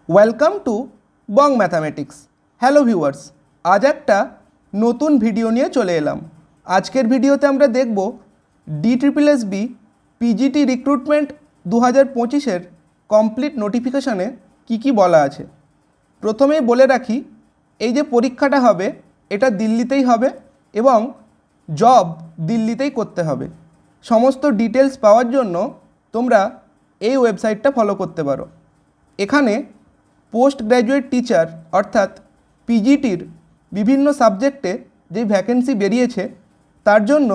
Welcome to Bong mathematics. Hello viewers, আজ একটা নতুন ভিডিও নিয়ে চলে এলাম। আজকের ভিডিওতে আমরা দেখব DSSB পিজিটি রিক্রুটমেন্ট 2025-এর কমপ্লিট নোটিফিকেশানে কি বলা আছে। প্রথমেই বলে রাখি, এই যে পরীক্ষাটা হবে এটা দিল্লিতেই হবে এবং জব দিল্লিতেই করতে হবে। সমস্ত ডিটেলস পাওয়ার জন্য তোমরা এই ওয়েবসাইটটা ফলো করতে পারো। এখানে পোস্ট গ্র্যাজুয়েট টিচার অর্থাৎ পিজিটির বিভিন্ন সাবজেক্টে যে ভ্যাকেন্সি বেরিয়েছে তার জন্য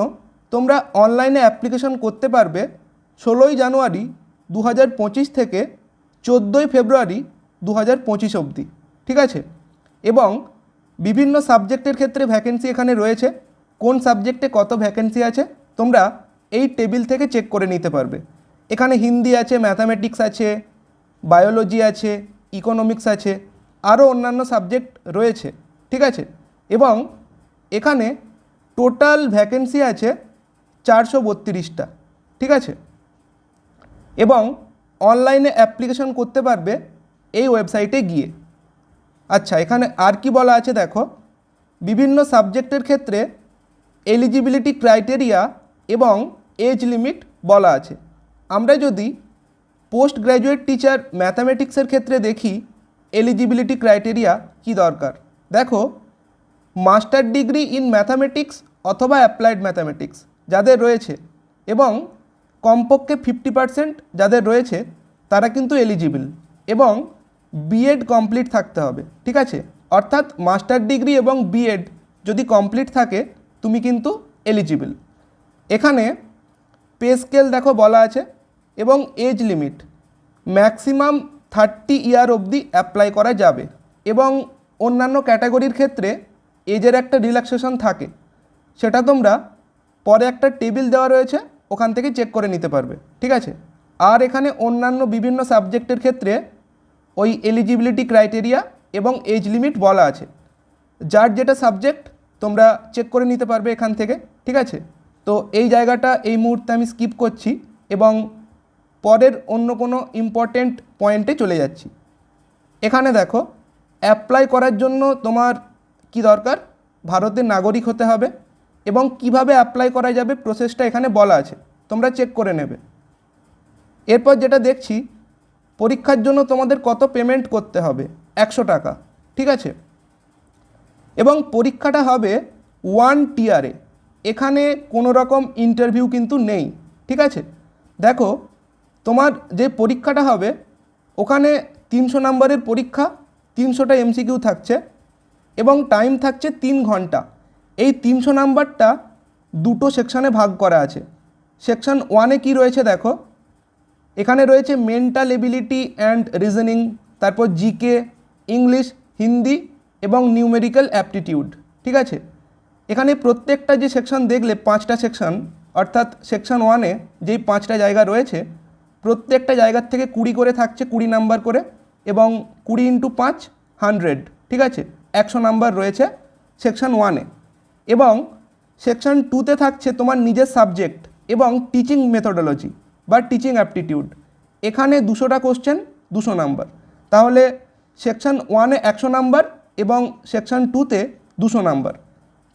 তোমরা অনলাইনে অ্যাপ্লিকেশন করতে পারবে 16ই জানুয়ারি 2025 থেকে 14ই ফেব্রুয়ারি 2025 অবধি, ঠিক আছে। এবং বিভিন্ন সাবজেক্টের ক্ষেত্রে ভ্যাকেন্সি এখানে রয়েছে। কোন সাবজেক্টে কত ভ্যাকেন্সি আছে তোমরা এই টেবিল থেকে চেক করে নিতে পারবে। এখানে হিন্দি আছে, ম্যাথামেটিক্স আছে, বায়োলজি আছে, ইকোনমিক্স আছে, আরও অন্যান্য সাবজেক্ট রয়েছে, ঠিক আছে। এবং এখানে টোটাল ভ্যাকেন্সি আছে 432টা, ঠিক আছে। এবং অনলাইনে অ্যাপ্লিকেশন করতে পারবে এই ওয়েবসাইটে গিয়ে। আচ্ছা, এখানে আর কি বলা আছে দেখো, বিভিন্ন সাবজেক্টের ক্ষেত্রে এলিজিবিলিটি ক্রাইটেরিয়া এবং এজ লিমিট বলা আছে। আমরা যদি পোস্ট গ্র্যাজুয়েট টিচার ম্যাথামেটিক্সের ক্ষেত্রে দেখি এলিজিবিলিটি ক্রাইটেরিয়া কি দরকার, দেখো মাস্টার ডিগ্রি ইন ম্যাথামেটিক্স অথবা অ্যাপ্লাইড ম্যাথামেটিক্স যাদের রয়েছে এবং কমপক্ষে 50% যাদের রয়েছে তারা কিন্তু এলিজিবল, এবং বিএড কমপ্লিট থাকতে হবে, ঠিক আছে। অর্থাৎ মাস্টার ডিগ্রি এবং বিএড যদি কমপ্লিট থাকে তুমি কিন্তু এলিজিবল। এখানে পে স্কেল দেখো বলা আছে এবং এজ লিমিট ম্যাক্সিমাম 30 ইয়ার অবধি অ্যাপ্লাই করা যাবে, এবং অন্যান্য ক্যাটাগরির ক্ষেত্রে এজের একটা রিল্যাক্সেশন থাকে, সেটা তোমরা পরে একটা টেবিল দেওয়া রয়েছে ওখান থেকে চেক করে নিতে পারবে, ঠিক আছে। আর এখানে অন্যান্য বিভিন্ন সাবজেক্টের ক্ষেত্রে ওই এলিজিবিলিটি ক্রাইটেরিয়া এবং এজ লিমিট বলা আছে। যার যেটা সাবজেক্ট তোমরা চেক করে নিতে পারবে এখান থেকে, ঠিক আছে। তো এই জায়গাটা এই মুহূর্তে আমি স্কিপ করছি এবং পরের অন্য কোনো ইম্পর্টেন্ট পয়েন্টে চলে যাচ্ছি। এখানে দেখো অ্যাপ্লাই করার জন্য তোমার কি দরকার, ভারতের নাগরিক হতে হবে এবং কিভাবে অ্যাপ্লাই করা যাবে প্রসেসটা এখানে বলা আছে, তোমরা চেক করে নেবে। এরপর যেটা দেখছি, পরীক্ষার জন্য তোমাদের কত পেমেন্ট করতে হবে, 100 টাকা, ঠিক আছে। এবং পরীক্ষাটা হবে 1 টিয়ারে, এখানে কোনো রকম ইন্টারভিউ কিন্তু নেই, ঠিক আছে। দেখো তোমার যে পরীক্ষাটা হবে ওখানে 300 নম্বরের পরীক্ষা, 300টা এমসিকিউ থাকছে এবং টাইম থাকছে 3 ঘন্টা। এই 300 নাম্বারটা দুটো সেকশানে ভাগ করা আছে। সেকশন 1-এ কী রয়েছে দেখো, এখানে রয়েছে মেন্টাল এবিলিটি অ্যান্ড রিজনিং, তারপর জিকে, ইংলিশ, হিন্দি এবং নিউমেরিক্যাল অ্যাপটিটিউড, ঠিক আছে। এখানে প্রত্যেকটা যে সেকশন দেখলে 5টা সেকশন, অর্থাৎ সেকশন 1-এ যেই 5টা জায়গা রয়েছে প্রত্যেকটা জায়গার থেকে 20 করে থাকছে, 20 নাম্বার করে, এবং 20 × 5 100, ঠিক আছে। 100 নাম্বার রয়েছে সেকশন 1-এ। এবং সেকশন 2-তে থাকছে তোমার নিজের সাবজেক্ট এবং টিচিং মেথোডোলজি বা টিচিং অ্যাপটিটিউড। এখানে 200টা কোশ্চেন, 200 নাম্বার। তাহলে সেকশন 1-এ 100 নাম্বার এবং সেকশন 2-তে 200 নাম্বার।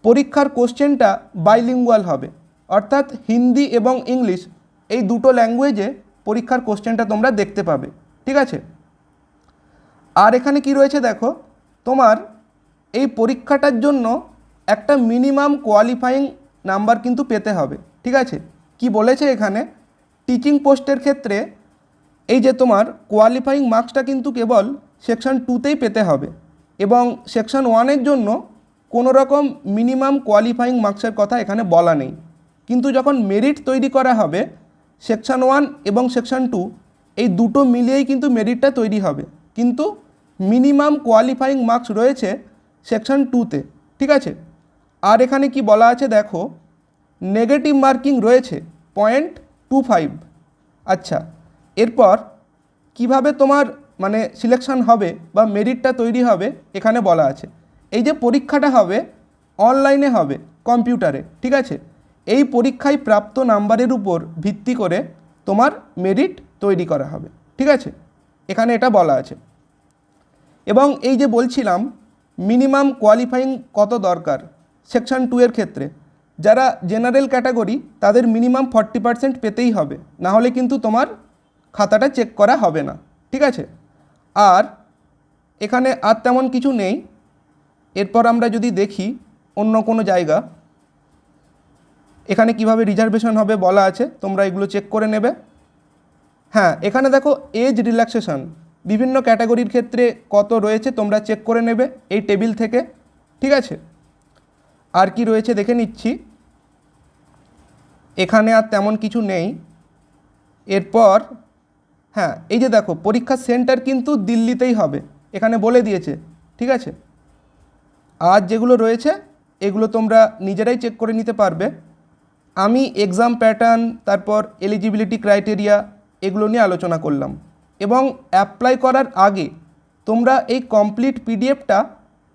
পরীক্ষার কোশ্চেনটা বাইলিঙ্গুয়াল হবে, অর্থাৎ হিন্দি এবং ইংলিশ এই দুটো ল্যাঙ্গুয়েজে পরীক্ষার কোশ্চেনটা তোমরা দেখতে পাবে, ঠিক আছে। আর এখানে কি রয়েছে দেখো, তোমার এই পরীক্ষাটার জন্য একটা মিনিমাম কোয়ালিফাইং নাম্বার কিন্তু পেতে হবে, ঠিক আছে। কি বলেছে এখানে, টিচিং পোস্টের ক্ষেত্রে এই যে তোমার কোয়ালিফাইং মার্কসটা কিন্তু কেবল সেকশন 2-তেই পেতে হবে, এবং সেকশন 1-এর জন্য কোনো রকম মিনিমাম কোয়ালিফাইং মার্কসের কথা এখানে বলা নেই। কিন্তু যখন মেরিট তৈরি করা হবে সেকশন 1 এবং সেকশন 2 এই দুটো মিলিয়েই কিন্তু মেরিটটা তৈরি হবে, কিন্তু মিনিমাম কোয়ালিফাইং মার্কস রয়েছে সেকশন 2-তে, ঠিক আছে। আর এখানে কি বলা আছে দেখো, নেগেটিভ মার্কিং রয়েছে 0.25। আচ্ছা, এরপর কিভাবে তোমার মানে সিলেকশন হবে বা মেরিটটা তৈরি হবে এখানে বলা আছে। এই যে পরীক্ষাটা হবে অনলাইনে হবে, কম্পিউটারে, ঠিক আছে। এই পরীক্ষায় প্রাপ্ত নাম্বারের উপর ভিত্তি করে তোমার মেরিট তৈরি করা হবে, ঠিক আছে। এখানে এটা বলা আছে। এবং এই যে বলছিলাম মিনিমাম কোয়ালিফাইং কত দরকার সেকশন 2 এর ক্ষেত্রে, যারা জেনারেল ক্যাটাগরি তাদের মিনিমাম 40% পেতেই হবে, না হলে কিন্তু তোমার খাতাটা চেক করা হবে না, ঠিক আছে। আর এখানে আর তেমন কিছু নেই। এরপর আমরা যদি দেখি অন্য কোনো জায়গা, এখানে কিভাবে রিজার্ভেশন হবে বলা আছে, তোমরা এগুলো চেক করে নেবে। হ্যাঁ, এখানে দেখো এজ রিল্যাক্সেশন বিভিন্ন ক্যাটাগরির ক্ষেত্রে কত রয়েছে তোমরা চেক করে নেবে এই টেবিল থেকে, ঠিক আছে। আর কি রয়েছে দেখে নিচ্ছি, এখানে আর তেমন কিছু নেই। এরপর হ্যাঁ, এই যে দেখো পরীক্ষার সেন্টার কিন্তু দিল্লিতেই হবে, এখানে বলে দিয়েছে, ঠিক আছে। আর যেগুলো রয়েছে এগুলো তোমরা নিজেরাই চেক করে নিতে পারবে। আমি এক্সাম প্যাটার্ন, তারপর এলিজিবিলিটি ক্রাইটেরিয়া এগুলো নিয়ে আলোচনা করলাম। এবং অ্যাপ্লাই করার আগে তোমরা এই কমপ্লিট পিডিএফটা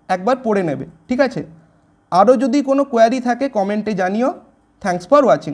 একবার পড়ে নেবে, ঠিক আছে। আরও যদি কোনো কোয়ারি থাকে কমেন্টে জানিও। Thanks for watching.